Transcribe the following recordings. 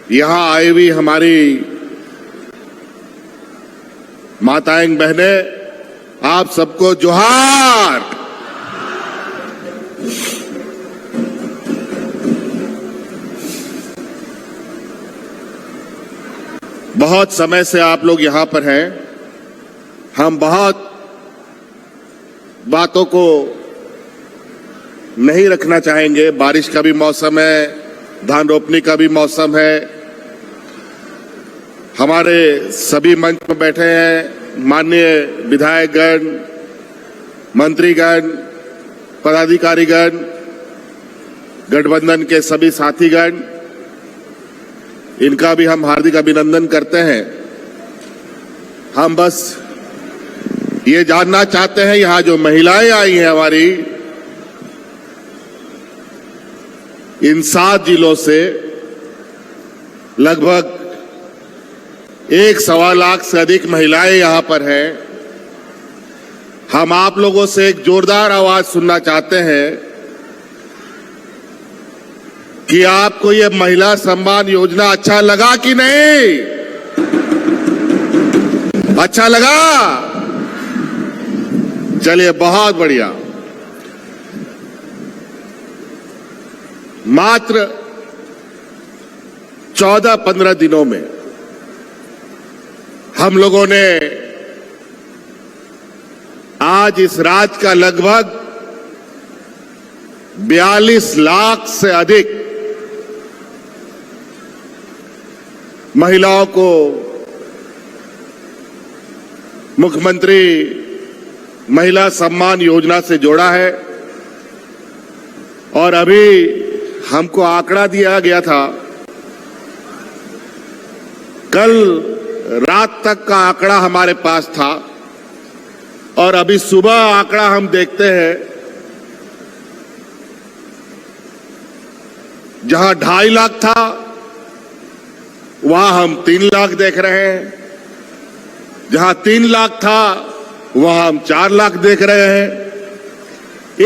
यहां आई हुई हमारी माताएं बहनें, आप सबको जोहार। बहुत समय से आप लोग यहां पर हैं। हम बहुत बातों को नहीं रखना चाहेंगे। बारिश का भी मौसम है, धान रोपनी का भी मौसम है। हमारे सभी मंच पर बैठे हैं माननीय विधायकगण, मंत्रीगण, पदाधिकारीगण, गठबंधन के सभी साथीगण, इनका भी हम हार्दिक अभिनंदन करते हैं। हम बस ये जानना चाहते हैं, यहां जो महिलाएं आई हैं हमारी, इन 7 जिलों से लगभग 1.25 लाख से अधिक महिलाएं यहां पर हैं। हम आप लोगों से एक जोरदार आवाज सुनना चाहते हैं कि आपको ये महिला सम्मान योजना अच्छा लगा कि नहीं? अच्छा लगा? चलिए, बहुत बढ़िया। मात्र 14-15 दिनों में हम लोगों ने आज इस राज्य का लगभग 42 लाख से अधिक महिलाओं को मुख्यमंत्री महिला सम्मान योजना से जोड़ा है। और अभी हमको आंकड़ा दिया गया था, कल रात तक का आंकड़ा हमारे पास था और अभी सुबह आंकड़ा हम देखते हैं, जहां 2.5 लाख था वहां हम 3 लाख देख रहे हैं, जहां 3 लाख था वहां हम 4 लाख देख रहे हैं।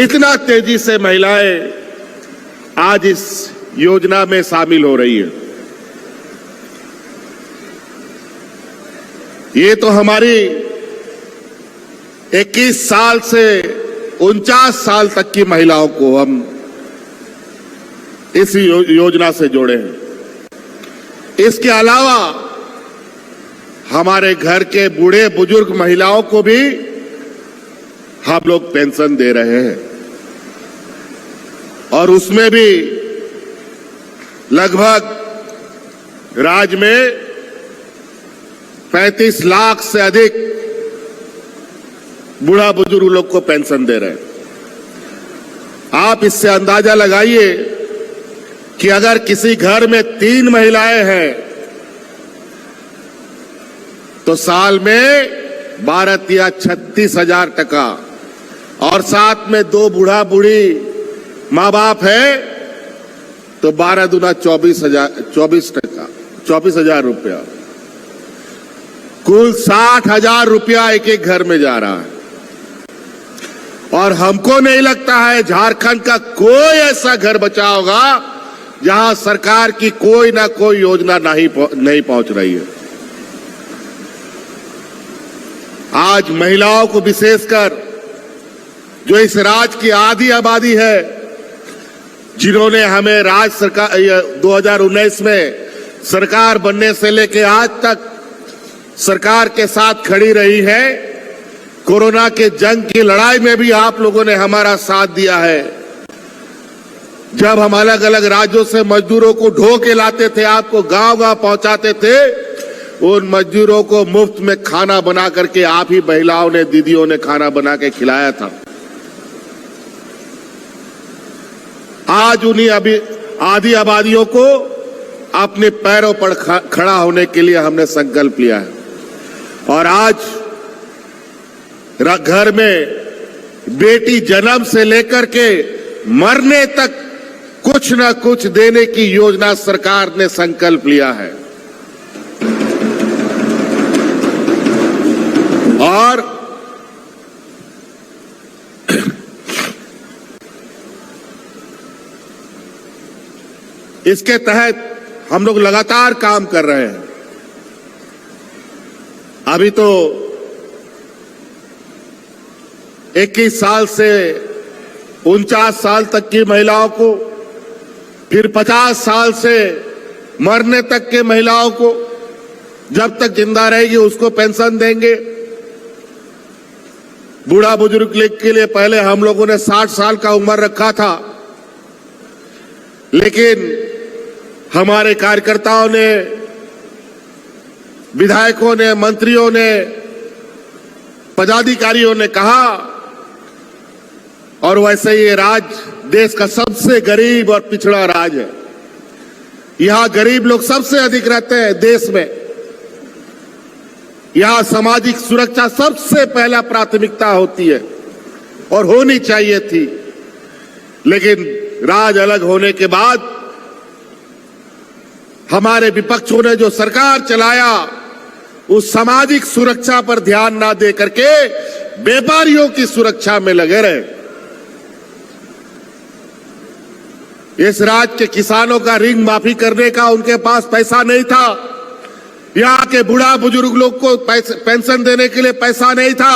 इतना तेजी से महिलाएं आज इस योजना में शामिल हो रही है। ये तो हमारी 21 साल से 49 साल तक की महिलाओं को हम इस योजना से जोड़े हैं। इसके अलावा हमारे घर के बूढ़े बुजुर्ग महिलाओं को भी हम लोग पेंशन दे रहे हैं और उसमें भी लगभग राज्य में 35 लाख से अधिक बूढ़ा बुजुर्ग लोग को पेंशन दे रहे हैं। आप इससे अंदाजा लगाइए कि अगर किसी घर में 3 महिलाएं हैं तो साल में 12 या 36,000 टका, और साथ में 2 बूढ़ा बूढ़ी मां बाप है तो 12 दूना 24,000 रुपया, कुल 60,000 रुपया एक एक घर में जा रहा है। और हमको नहीं लगता है झारखंड का कोई ऐसा घर बचा होगा जहां सरकार की कोई ना कोई योजना नहीं पहुंच रही है। आज महिलाओं को विशेषकर, जो इस राज्य की आधी आबादी है, जिन्होंने हमें राज्य सरकार 2019 में सरकार बनने से लेकर आज तक सरकार के साथ खड़ी रही है, कोरोना के जंग की लड़ाई में भी आप लोगों ने हमारा साथ दिया है। जब हम अलग अलग राज्यों से मजदूरों को ढो के लाते थे, आपको गांव-गांव पहुंचाते थे, उन मजदूरों को मुफ्त में खाना बना करके आप ही महिलाओं ने, दीदियों ने खाना बना के खिलाया था। आज उन्हीं आधी आबादियों को अपने पैरों पर खड़ा होने के लिए हमने संकल्प लिया है। और आज घर में बेटी जन्म से लेकर के मरने तक कुछ न कुछ देने की योजना सरकार ने संकल्प लिया है। और इसके तहत हम लोग लगातार काम कर रहे हैं। अभी तो 21 साल से 49 साल तक की महिलाओं को, फिर 50 साल से मरने तक के महिलाओं को, जब तक जिंदा रहेगी उसको पेंशन देंगे। बूढ़ा बुजुर्ग लीग के लिए पहले हम लोगों ने 60 साल का उम्र रखा था, लेकिन हमारे कार्यकर्ताओं ने, विधायकों ने, मंत्रियों ने, पदाधिकारियों ने कहा, और वैसे ये राज्य देश का सबसे गरीब और पिछड़ा राज्य है। यहां गरीब लोग सबसे अधिक रहते हैं देश में। यहां सामाजिक सुरक्षा सबसे पहला प्राथमिकता होती है और होनी चाहिए थी, लेकिन राज अलग होने के बाद हमारे विपक्षों ने जो सरकार चलाया, उस सामाजिक सुरक्षा पर ध्यान ना दे करके व्यापारियों की सुरक्षा में लगे रहे। इस राज्य के किसानों का ऋण माफी करने का उनके पास पैसा नहीं था। यहां के बूढ़ा बुजुर्ग लोग को पेंशन देने के लिए पैसा नहीं था।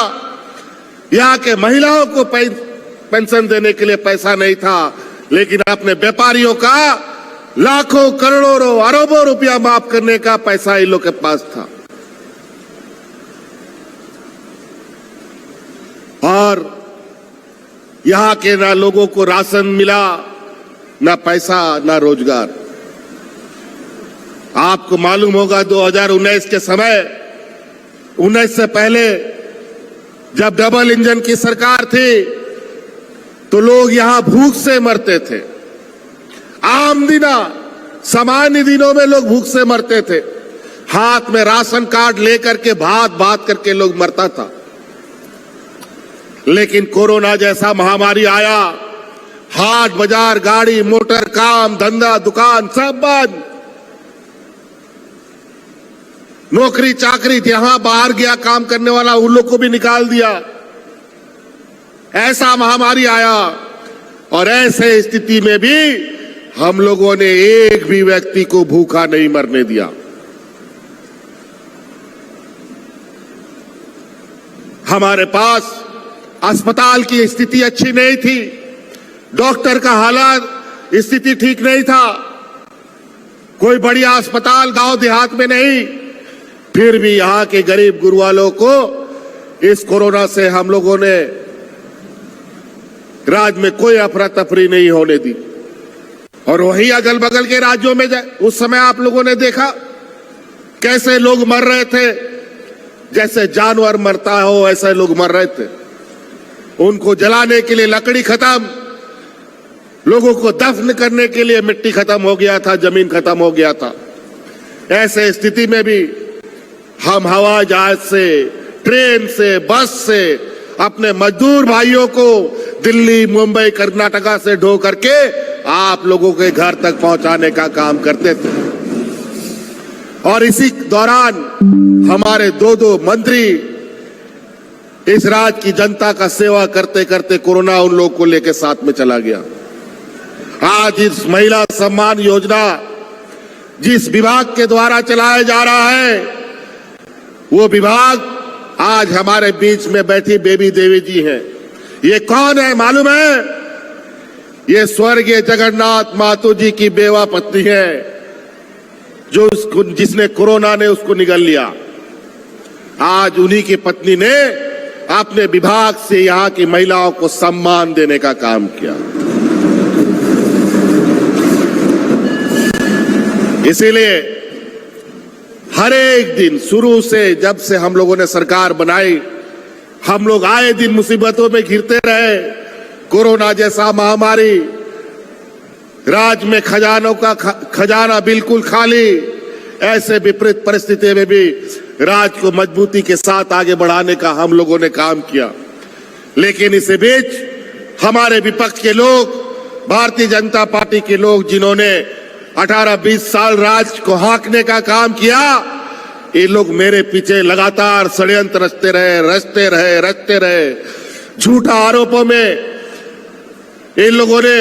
यहां के महिलाओं को पेंशन देने के लिए पैसा नहीं था, लेकिन अपने व्यापारियों का लाखों करोड़ों अरबों रुपया माफ करने का पैसा इन लोग के पास था। और यहां के ना लोगों को राशन मिला, ना पैसा, ना रोजगार। आपको मालूम होगा 2019 के समय, 19 से पहले जब डबल इंजन की सरकार थी, तो लोग यहां भूख से मरते थे। आम दिना, सामान्य दिनों में लोग भूख से मरते थे। हाथ में राशन कार्ड लेकर के भात करके लोग मरता था। लेकिन कोरोना जैसा महामारी आया, हाट बाजार, गाड़ी मोटर, काम धंधा, दुकान सब बंद। नौकरी चाकरी जहां बाहर गया काम करने वाला, उन लोग को भी निकाल दिया। ऐसा महामारी आया, और ऐसे स्थिति में भी हम लोगों ने एक भी व्यक्ति को भूखा नहीं मरने दिया। हमारे पास अस्पताल की स्थिति अच्छी नहीं थी, डॉक्टर का हालात स्थिति ठीक नहीं था, कोई बढ़िया अस्पताल गांव देहात में नहीं। फिर भी यहां के गरीब गुरुवालों को इस कोरोना से हम लोगों ने राज्य में कोई अफरा तफरी नहीं होने दी। और वही अगल बगल के राज्यों में उस समय आप लोगों ने देखा कैसे लोग मर रहे थे, जैसे जानवर मरता हो ऐसे लोग मर रहे थे। उनको जलाने के लिए लकड़ी खत्म, लोगों को दफन करने के लिए मिट्टी खत्म हो गया था, जमीन खत्म हो गया था। ऐसे स्थिति में भी हम हवाई जहाज से, ट्रेन से, बस से अपने मजदूर भाइयों को दिल्ली, मुंबई, कर्नाटका से ढो करके आप लोगों के घर तक पहुंचाने का काम करते थे। और इसी दौरान हमारे दो मंत्री इस राज्य की जनता का सेवा करते करते कोरोना उन लोगों को लेकर साथ में चला गया। आज इस महिला सम्मान योजना जिस विभाग के द्वारा चलाया जा रहा है, वो विभाग आज हमारे बीच में बैठी बेबी देवी जी हैं। ये कौन है मालूम है? ये स्वर्गीय जगन्नाथ मातु जी की बेवा पत्नी है, जो जिसने कोरोना ने उसको निगल लिया। आज उन्हीं की पत्नी ने अपने विभाग से यहां की महिलाओं को सम्मान देने का काम किया। इसीलिए हर एक दिन शुरू से, जब से हम लोगों ने सरकार बनाई, हम लोग आए दिन मुसीबतों में घिरते रहे। कोरोना जैसा महामारी, राज्य में खजाना बिल्कुल खाली, ऐसे विपरीत परिस्थिति में भी राज्य को मजबूती के साथ आगे बढ़ाने का हम लोगों ने काम किया। लेकिन इसी बीच हमारे विपक्ष के लोग, भारतीय जनता पार्टी के लोग, जिन्होंने 18-20 साल राज्य को हाँकने का काम किया, ये लोग मेरे पीछे लगातार षड्यंत्र रचते रहे। झूठा आरोपों में इन लोगों ने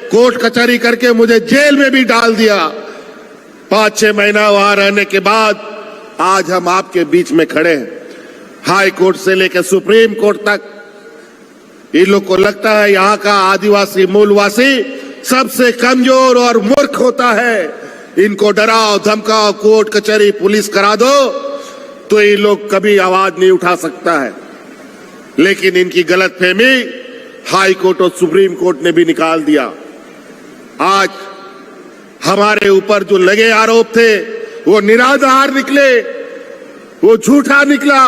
कोर्ट कचहरी करके मुझे जेल में भी डाल दिया। 5-6 महीना वहां रहने के बाद आज हम आपके बीच में खड़े हैं। हाई कोर्ट से लेकर सुप्रीम कोर्ट तक इन लोग को लगता है यहाँ का आदिवासी मूलवासी सबसे कमजोर और मूर्ख होता है। इनको डराओ धमकाओ, कोर्ट कचहरी पुलिस करा दो तो ये लोग कभी आवाज नहीं उठा सकता है। लेकिन इनकी गलतफहमी हाई कोर्ट और सुप्रीम कोर्ट ने भी निकाल दिया। आज हमारे ऊपर जो लगे आरोप थे वो निराधार निकले, वो झूठा निकला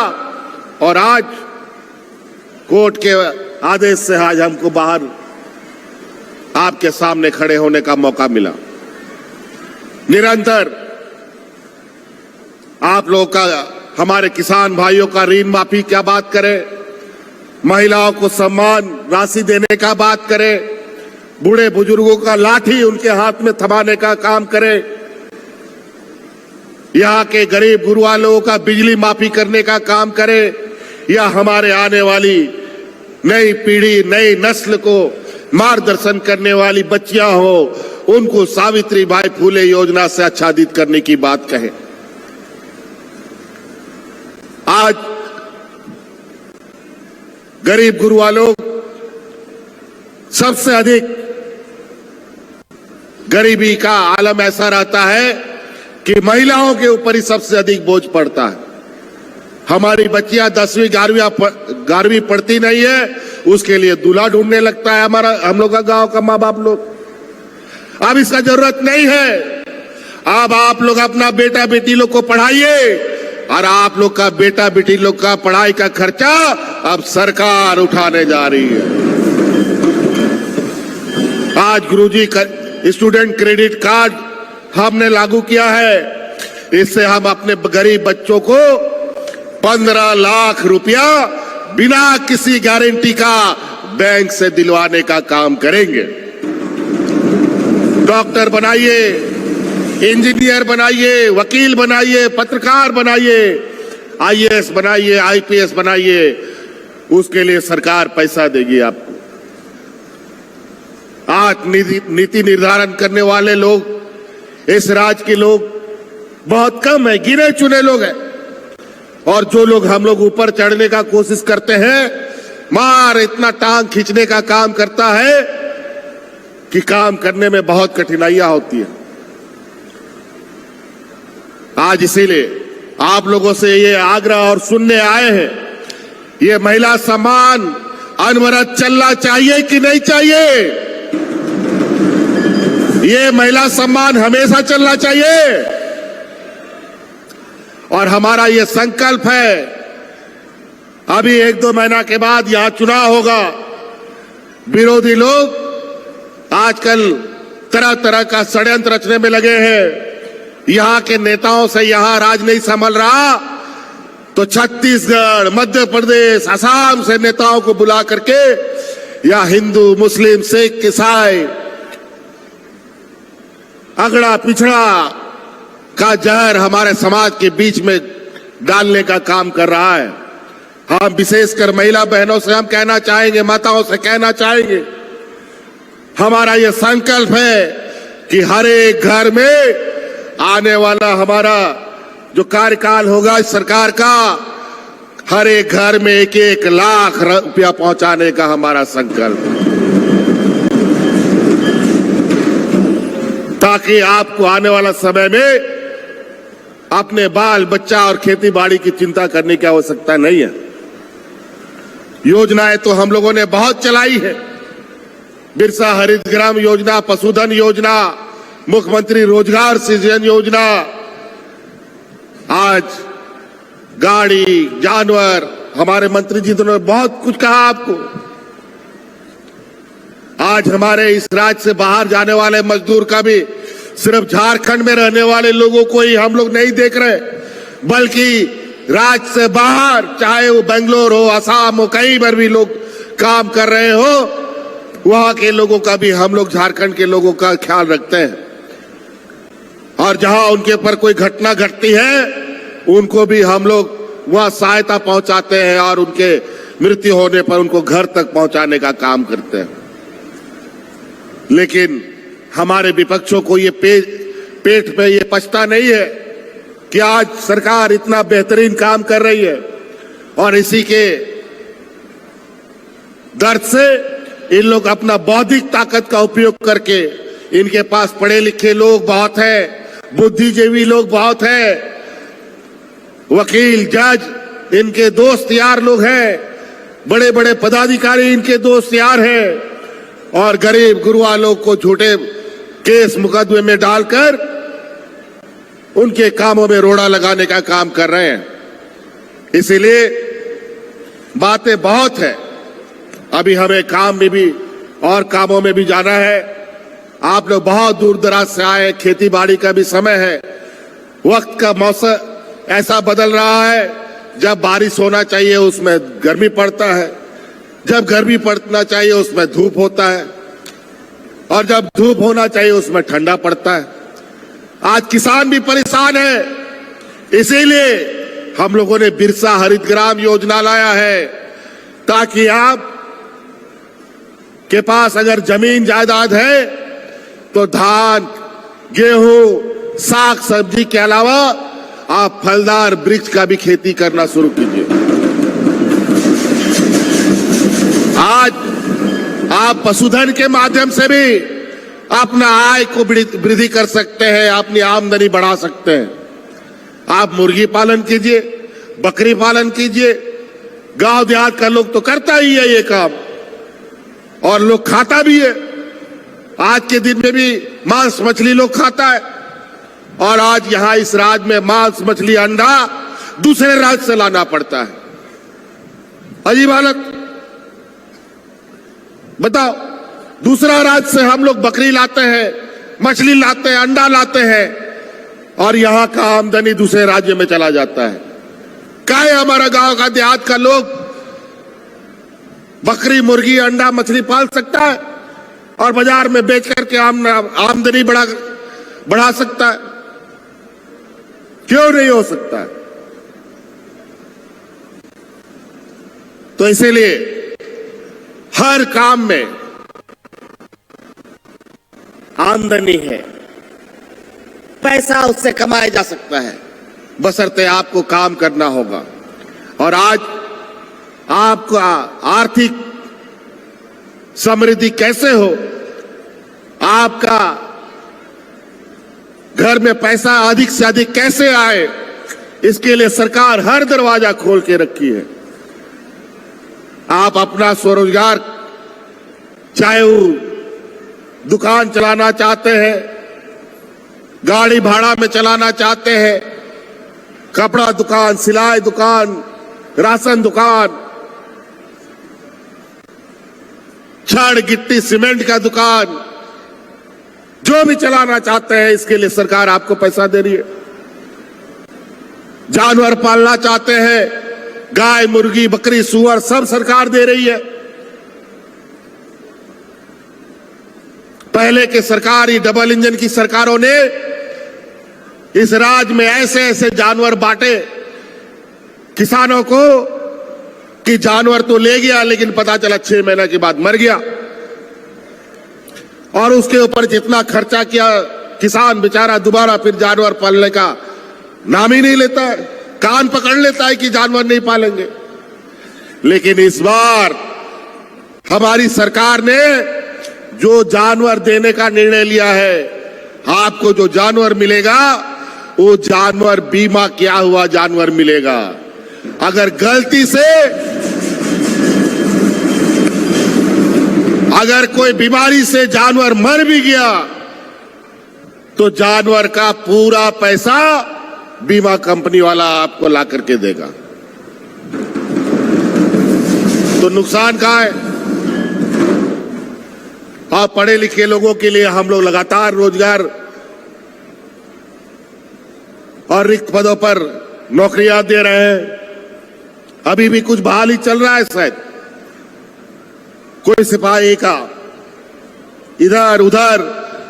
और आज कोर्ट के आदेश से आज हमको बाहर आपके सामने खड़े होने का मौका मिला। निरंतर आप लोगों का, हमारे किसान भाइयों का ऋण माफी क्या बात करें, महिलाओं को सम्मान राशि देने का बात करें, बूढ़े बुजुर्गों का लाठी उनके हाथ में थमाने का काम करें, यहाँ के गरीब गुरुआ लोगों का बिजली माफी करने का काम करें, या हमारे आने वाली नई पीढ़ी नई नस्ल को मार्गदर्शन करने वाली बच्चियां हो उनको सावित्रीबाई फुले योजना से आच्छादित करने की बात कहें। आज गरीब गुरुआ लोग सबसे अधिक, गरीबी का आलम ऐसा रहता है कि महिलाओं के ऊपर ही सबसे अधिक बोझ पड़ता है। हमारी बच्चियां 10वीं 11वीं पढ़ती नहीं है, उसके लिए दूल्हा ढूंढने लगता है हम लोग का गांव का माँ बाप लोग। अब इसका जरूरत नहीं है। अब आप लोग अपना बेटा बेटी लोग को पढ़ाइए और आप लोग का बेटा बेटी लोग का पढ़ाई का खर्चा अब सरकार उठाने जा रही है। आज गुरुजी स्टूडेंट क्रेडिट कार्ड हमने लागू किया है। इससे हम अपने गरीब बच्चों को 15 लाख रुपया बिना किसी गारंटी का बैंक से दिलवाने का काम करेंगे। डॉक्टर बनाइए, इंजीनियर बनाइए, वकील बनाइए, पत्रकार बनाइए, आईएएस बनाइए, आईपीएस बनाइए, उसके लिए सरकार पैसा देगी आपको। आज नीति निर्धारण करने वाले लोग इस राज्य के लोग बहुत कम है, गिने चुने लोग हैं। और जो लोग हम लोग ऊपर चढ़ने का कोशिश करते हैं, मार इतना टांग खींचने का काम करता है कि काम करने में बहुत कठिनाइयां होती है। आज इसीलिए आप लोगों से ये आग्रह और सुनने आए हैं, ये महिला सम्मान अनवरत चलना चाहिए कि नहीं चाहिए? ये महिला सम्मान हमेशा चलना चाहिए। और हमारा ये संकल्प है, अभी 1-2 महीना के बाद यहां चुनाव होगा। विरोधी लोग आजकल तरह तरह का षड्यंत्र रचने में लगे हैं। यहां के नेताओं से यहां राज नहीं संभल रहा तो छत्तीसगढ़, मध्य प्रदेश, असम से नेताओं को बुला करके या हिंदू, मुस्लिम, सिख, ईसाई, अगड़ा पिछड़ा का जहर हमारे समाज के बीच में डालने का काम कर रहा है। हम विशेषकर महिला बहनों से हम कहना चाहेंगे, माताओं से कहना चाहेंगे, हमारा ये संकल्प है कि हर एक घर में आने वाला हमारा जो कार्यकाल होगा इस सरकार का, हर एक घर में 1-1 लाख रुपया पहुंचाने का हमारा संकल्प है, ताकि आपको आने वाला समय में अपने बाल बच्चा और खेती बाड़ी की चिंता करने की आवश्यकता नहीं है। योजनाएं तो हम लोगों ने बहुत चलाई है। बिरसा हरित ग्राम योजना, पशुधन योजना, मुख्यमंत्री रोजगार सृजन योजना, आज गाड़ी, जानवर, हमारे मंत्री जी ने बहुत कुछ कहा आपको। आज हमारे इस राज्य से बाहर जाने वाले मजदूर का भी सिर्फ झारखंड में रहने वाले लोगों को ही हम लोग नहीं देख रहे, बल्कि राज्य से बाहर, चाहे वो बेंगलोर हो, असम हो, कहीं पर भी लोग काम कर रहे हो, वहां के लोगों का भी हम लोग, झारखंड के लोगों का ख्याल रखते हैं। और जहां उनके ऊपर कोई घटना घटती है उनको भी हम लोग वहां सहायता पहुंचाते हैं और उनके मृत्यु होने पर उनको घर तक पहुंचाने का काम करते हैं। लेकिन हमारे विपक्षों को ये पेट पे ये पछता नहीं है कि आज सरकार इतना बेहतरीन काम कर रही है, और इसी के दर्द से इन लोग अपना बौद्धिक ताकत का उपयोग करके, इनके पास पढ़े लिखे लोग बहुत हैं, बुद्धिजीवी लोग बहुत हैं, वकील जज इनके दोस्त यार लोग हैं, बड़े बड़े पदाधिकारी इनके दोस्त यार हैं, और गरीब गुरुआ लोग को झूठे केस मुकदमे में डालकर उनके कामों में रोड़ा लगाने का काम कर रहे हैं। इसीलिए बातें बहुत है, अभी हमें काम में भी और कामों में भी जाना है। आप लोग बहुत दूर दराज से आए, खेती बाड़ी का भी समय है, वक्त का मौसम ऐसा बदल रहा है, जब बारिश होना चाहिए उसमें गर्मी पड़ता है, जब गर्मी पड़ना चाहिए उसमें धूप होता है, और जब धूप होना चाहिए उसमें ठंडा पड़ता है। आज किसान भी परेशान है, इसीलिए हम लोगों ने बिरसा हरित ग्राम योजना लाया है, ताकि आप के पास अगर जमीन जायदाद है तो धान, गेहूं, साग सब्जी के अलावा आप फलदार वृक्ष का भी खेती करना शुरू कीजिए। आज आप पशुधन के माध्यम से भी अपना आय को वृद्धि कर सकते हैं, अपनी आमदनी बढ़ा सकते हैं। आप मुर्गी पालन कीजिए, बकरी पालन कीजिए, गांव देहात का लोग तो करता ही है ये काम, और लोग खाता भी है। आज के दिन में भी मांस मछली लोग खाता है, और आज यहां इस राज्य में मांस मछली अंडा दूसरे राज्य से लाना पड़ता है। अजीब हालत, बताओ, दूसरा राज्य से हम लोग बकरी लाते हैं, मछली लाते हैं, अंडा लाते हैं, और यहां का आमदनी दूसरे राज्य में चला जाता है। क्या है, हमारा गांव का देहात का लोग बकरी, मुर्गी, अंडा, मछली पाल सकता है और बाजार में बेच करके आमदनी बढ़ा सकता है? क्यों नहीं हो सकता है? तो इसीलिए हर काम में आमदनी है, पैसा उससे कमाया जा सकता है, बशर्ते आपको काम करना होगा। और आज आपका आर्थिक समृद्धि कैसे हो, आपका घर में पैसा अधिक से अधिक कैसे आए, इसके लिए सरकार हर दरवाजा खोल के रखी है। आप अपना स्वरोजगार, चाहे वो दुकान चलाना चाहते हैं, गाड़ी भाड़ा में चलाना चाहते हैं, कपड़ा दुकान, सिलाई दुकान, राशन दुकान, छड़ गिट्टी सीमेंट का दुकान, जो भी चलाना चाहते हैं, इसके लिए सरकार आपको पैसा दे रही है। जानवर पालना चाहते हैं, गाय, मुर्गी, बकरी, सुअर, सब सरकार दे रही है। पहले के सरकारी डबल इंजन की सरकारों ने इस राज्य में ऐसे ऐसे जानवर बांटे किसानों को कि जानवर तो ले गया, लेकिन पता चला 6 महीने के बाद मर गया, और उसके ऊपर जितना खर्चा किया किसान बेचारा दोबारा फिर जानवर पालने का नाम ही नहीं लेता है, कान पकड़ लेता है कि जानवर नहीं पालेंगे। लेकिन इस बार हमारी सरकार ने जो जानवर देने का निर्णय लिया है, आपको जो जानवर मिलेगा वो जानवर बीमा किया हुआ जानवर मिलेगा। अगर गलती से अगर कोई बीमारी से जानवर मर भी गया तो जानवर का पूरा पैसा बीमा कंपनी वाला आपको ला करके देगा। तो नुकसान कहाँ है? और पढ़े लिखे लोगों के लिए हम लोग लगातार रोजगार और रिक्त पदों पर नौकरियां दे रहे हैं। अभी भी कुछ बहाली चल रहा है, शायद कोई सिपाही का इधर उधर,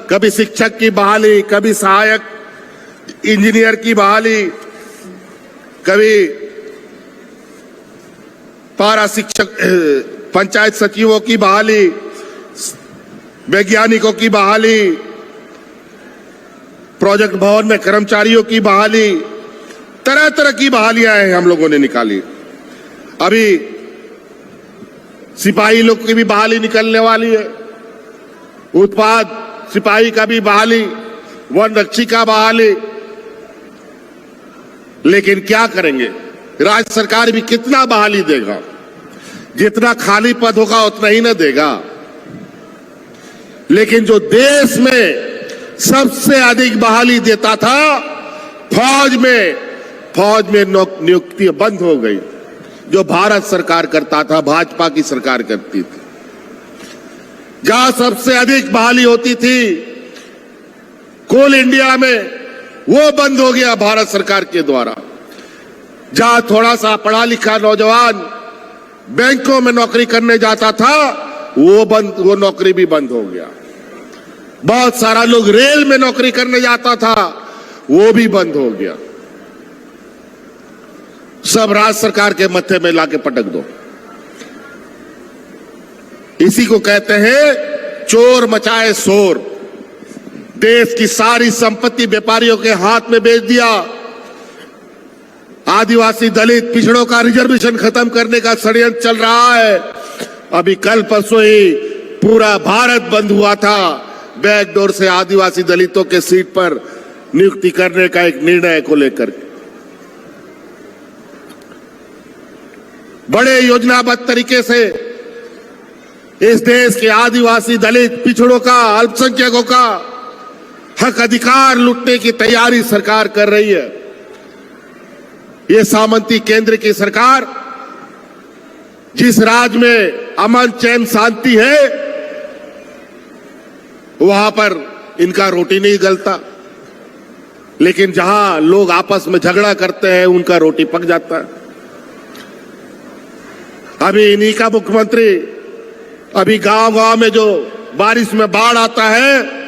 कभी शिक्षक की बहाली, कभी सहायक इंजीनियर की बहाली, कभी पारा शिक्षक, पंचायत सचिवों की बहाली, वैज्ञानिकों की बहाली, प्रोजेक्ट भवन में कर्मचारियों की बहाली, तरह तरह की बहालियां हैं हम लोगों ने निकाली। अभी सिपाही लोग की भी बहाली निकलने वाली है, उत्पाद सिपाही का भी बहाली, वन रक्षी का बहाली। लेकिन क्या करेंगे, राज्य सरकार भी कितना बहाली देगा? जितना खाली पद होगा उतना ही ना देगा। लेकिन जो देश में सबसे अधिक बहाली देता था फौज में नियुक्ति बंद हो गई। जो भारत सरकार करता था, भाजपा की सरकार करती थी। जहां सबसे अधिक बहाली होती थी कोल इंडिया में, वो बंद हो गया भारत सरकार के द्वारा। जहां थोड़ा सा पढ़ा लिखा नौजवान बैंकों में नौकरी करने जाता था, वो नौकरी भी बंद हो गया। बहुत सारा लोग रेल में नौकरी करने जाता था, वो भी बंद हो गया। सब राज्य सरकार के मत्थे में लाके पटक दो। इसी को कहते हैं चोर मचाए शोर। देश की सारी संपत्ति व्यापारियों के हाथ में बेच दिया। आदिवासी दलित पिछड़ों का रिजर्वेशन खत्म करने का षड्यंत्र चल रहा है। अभी कल परसों ही पूरा भारत बंद हुआ था बैकडोर से आदिवासी दलितों के सीट पर नियुक्ति करने का एक निर्णय को लेकर। बड़े योजनाबद्ध तरीके से इस देश के आदिवासी दलित पिछड़ों का, अल्पसंख्यकों का हक अधिकार लूटने की तैयारी सरकार कर रही है। ये सामंती केंद्र की सरकार जिस राज्य में अमन चैन शांति है, वहां पर इनका रोटी नहीं गलता। लेकिन जहां लोग आपस में झगड़ा करते हैं, उनका रोटी पक जाता है। अभी इन्हीं का मुख्यमंत्री, अभी गांव-गांव में जो बारिश में बाढ़ आता है,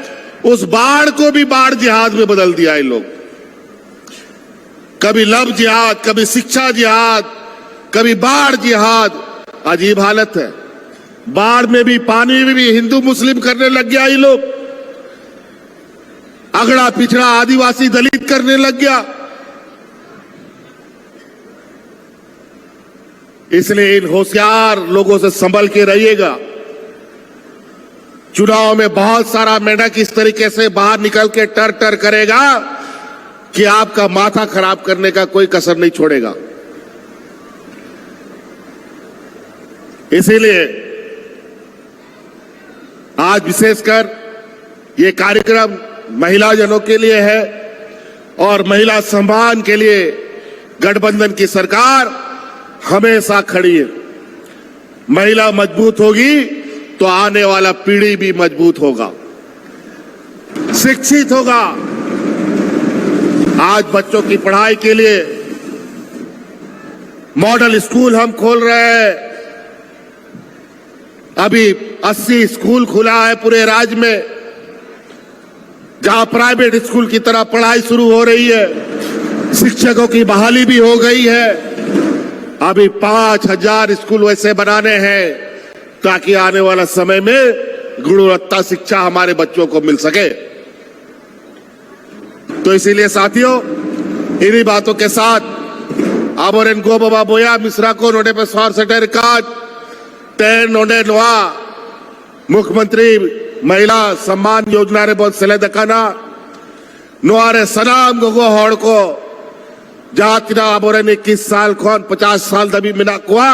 उस बाढ़ को भी बाढ़ जिहाद में बदल दिया है लोग। कभी लव जिहाद, कभी शिक्षा जिहाद, कभी बाढ़ जिहाद। अजीब हालत है। बाढ़ में भी, पानी में भी हिंदू मुस्लिम करने लग गया ये लोग। अगड़ा पिछड़ा आदिवासी दलित करने लग गया। इसलिए इन होशियार लोगों से संभल के रहिएगा। चुनाव में बहुत सारा मेंढक इस तरीके से बाहर निकल के टर टर करेगा कि आपका माथा खराब करने का कोई कसर नहीं छोड़ेगा। इसीलिए आज विशेषकर ये कार्यक्रम महिला जनों के लिए है और महिला सम्मान के लिए गठबंधन की सरकार हमेशा खड़ी है। महिला मजबूत होगी तो आने वाला पीढ़ी भी मजबूत होगा, शिक्षित होगा। आज बच्चों की पढ़ाई के लिए मॉडल स्कूल हम खोल रहे हैं। अभी 80 स्कूल खुला है पूरे राज्य में, जहां प्राइवेट स्कूल की तरह पढ़ाई शुरू हो रही है। शिक्षकों की बहाली भी हो गई है। अभी 5000 स्कूल वैसे बनाने हैं ताकि आने वाला समय में गुणवत्ता शिक्षा हमारे बच्चों को मिल सके। तो इसीलिए साथियों, इन्हीं बातों के साथ आबोरेन गो बाबा बोया मिश्रा को नोडे पे स्वार सेटर काज तेन नोडे नोआ मुख्यमंत्री महिला सम्मान योजना रे बहुत सले दकाना नोआरे सनाम गोगो हड़ को जातिना आबोरेन 21 साल खोन 50 साल दबी मिना कुआ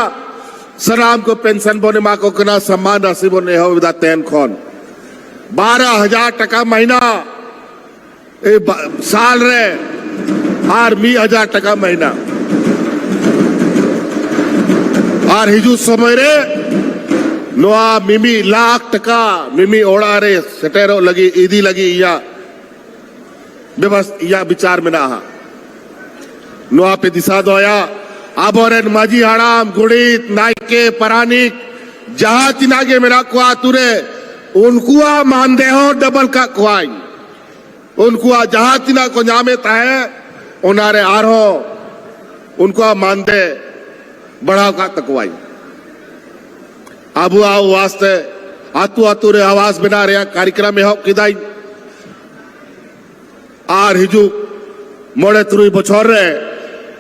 सनाम को पेंशन बोने मा को कना सम्मान राशि बोने हो विदा तेन खोन 12,000 टका महीना साल रे और 20,000 टका महीना और हिजू समय रे नोआ मिमी लाख टका मिमी ओड़ा रे सटेरो लगी ईदी लगी या व्यवस्था या विचार में ना नोआ पे दिशा दोया आबोरेन माजी हड़ाम गुड़ित नायके परानिक जहां तिनागे मेरा कुआ तुरे उनको मानदे हो डबल का कुआई उनको जहां तिना को जामे ताहे उनारे आरो उनको मानदे बढ़ाव का तकवाई आबू आओ वास्ते आतु आतु रे आवास बना रहा कार्यक्रम में हो किदाई आर हिजू मोड़े तुरुई बछोर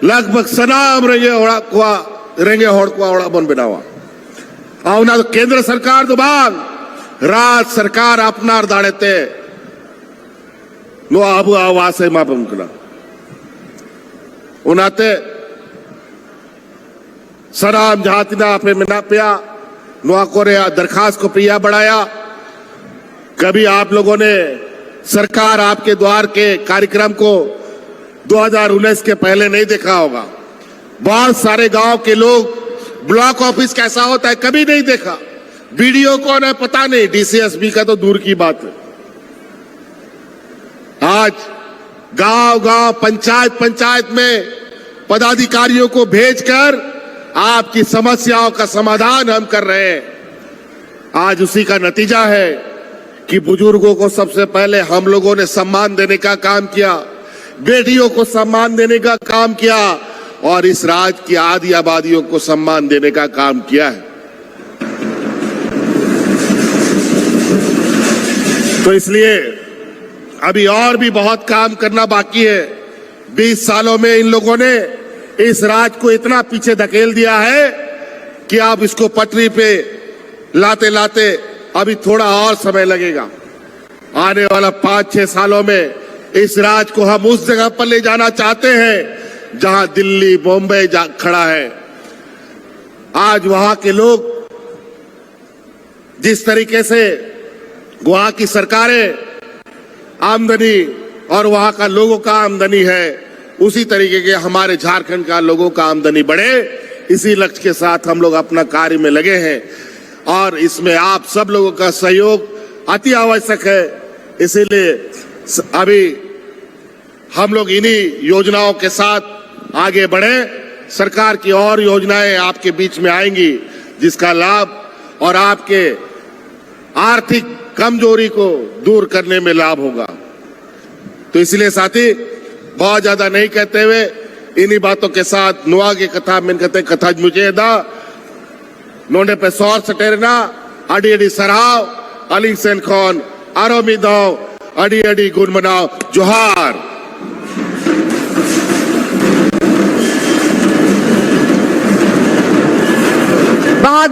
लगभग सनाम रेंगे होड़ को ओड़ा बन बनावा आवना तो केंद्र सरकार तो बांग राज्य सरकार अपनार दाड़ेते नो आबू आवास है मापम कना उनाते सराम जातिना पे मिना पिया नुआ कोरे दरखास्त को पिया बढ़ाया। कभी आप लोगों ने सरकार आपके द्वार के कार्यक्रम को 2019 के पहले नहीं देखा होगा। बहुत सारे गांव के लोग ब्लॉक ऑफिस कैसा होता है कभी नहीं देखा। वीडियो कौन है पता नहीं, डीसीएसपी का तो दूर की बात है। आज गांव गांव पंचायत पंचायत में पदाधिकारियों को भेजकर आपकी समस्याओं का समाधान हम कर रहे हैं। आज उसी का नतीजा है कि बुजुर्गों को सबसे पहले हम लोगों ने सम्मान देने का काम किया, बेटियों को सम्मान देने का काम किया और इस राज्य की आधी आबादियों को सम्मान देने का काम किया है। तो इसलिए अभी और भी बहुत काम करना बाकी है। 20 सालों में इन लोगों ने इस राज्य को इतना पीछे धकेल दिया है कि आप इसको पटरी पे लाते लाते अभी थोड़ा और समय लगेगा। आने वाला 5-6 सालों में इस राज्य को हम उस जगह पर ले जाना चाहते हैं जहां दिल्ली बॉम्बे खड़ा है। आज वहां के लोग जिस तरीके से वहां की सरकारें आमदनी और वहां का लोगों का आमदनी है, उसी तरीके के हमारे झारखंड का लोगों का आमदनी बढ़े, इसी लक्ष्य के साथ हम लोग अपना कार्य में लगे हैं और इसमें आप सब लोगों का सहयोग अति आवश्यक है। इसीलिए अभी हम लोग इन्हीं योजनाओं के साथ आगे बढ़े। सरकार की और योजनाएं आपके बीच में आएंगी जिसका लाभ और आपके आर्थिक कमजोरी को दूर करने में लाभ होगा। तो इसलिए साथी बहुत ज्यादा नहीं कहते हुए इन्हीं बातों के साथ नुआ की कथा में कहते कथा मुझे दा नोने पे सौर सटेरना अडी अडी सराव अली सेन खान आरोमी दाव अडी अडी गुण मनाओ जोहार। बहुत